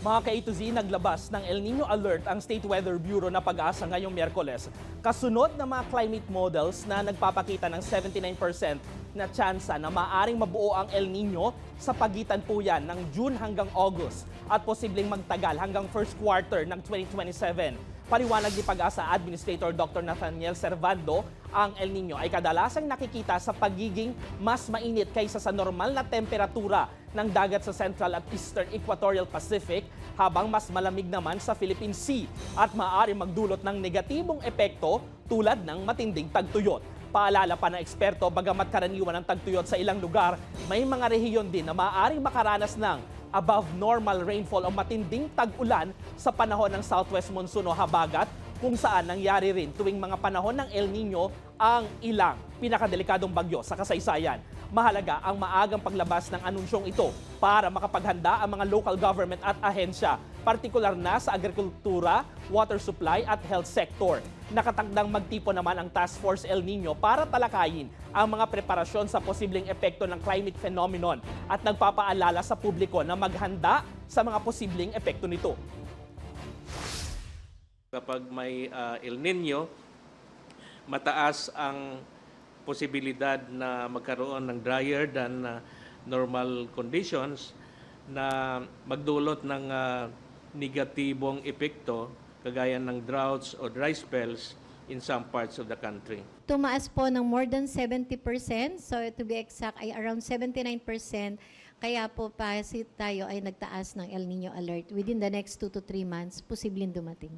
Mga ka-A to Z, naglabas ng El Nino Alert ang State Weather Bureau na Pag-asa ngayong Miyerkules. Kasunod ng mga climate models na nagpapakita ng 79% na tsansa na maaring mabuo ang El Nino sa pagitan po yan ng June hanggang August at posibleng magtagal hanggang first quarter ng 2027. Paliwanag ni Pag-asa Administrator Dr. Nathaniel Servando, ang El Nino ay kadalasang nakikita sa pagiging mas mainit kaysa sa normal na temperatura ng dagat sa Central at Eastern Equatorial Pacific, habang mas malamig naman sa Philippine Sea at maaari magdulot ng negatibong epekto tulad ng matinding tagtuyot. Paalala pa ng eksperto, bagamat karaniwan ng tagtuyot sa ilang lugar, may mga rehiyon din na maaaring makaranas ng above normal rainfall o matinding tag-ulan sa panahon ng southwest monsoon o habagat, kung saan nangyari rin tuwing mga panahon ng El Nino ang ilang pinakadelikadong bagyo sa kasaysayan. Mahalaga ang maagang paglabas ng anunsyong ito para makapaghanda ang mga local government at ahensya, partikular na sa agrikultura, water supply at health sector. Nakatakdang magtipo naman ang Task Force El Nino para talakayin ang mga preparasyon sa posibleng epekto ng climate phenomenon at nagpapaalala sa publiko na maghanda sa mga posibleng epekto nito. Kapag may El Nino, mataas ang posibilidad na magkaroon ng drier than normal conditions na magdulot ng negatibong epekto kagaya ng droughts o dry spells in some parts of the country. Tumaas po ng more than 70%, so to be exact ay around 79%. Kaya po tayo ay nagtaas ng El Nino alert. Within the next 2 to 3 months, posibleng dumating.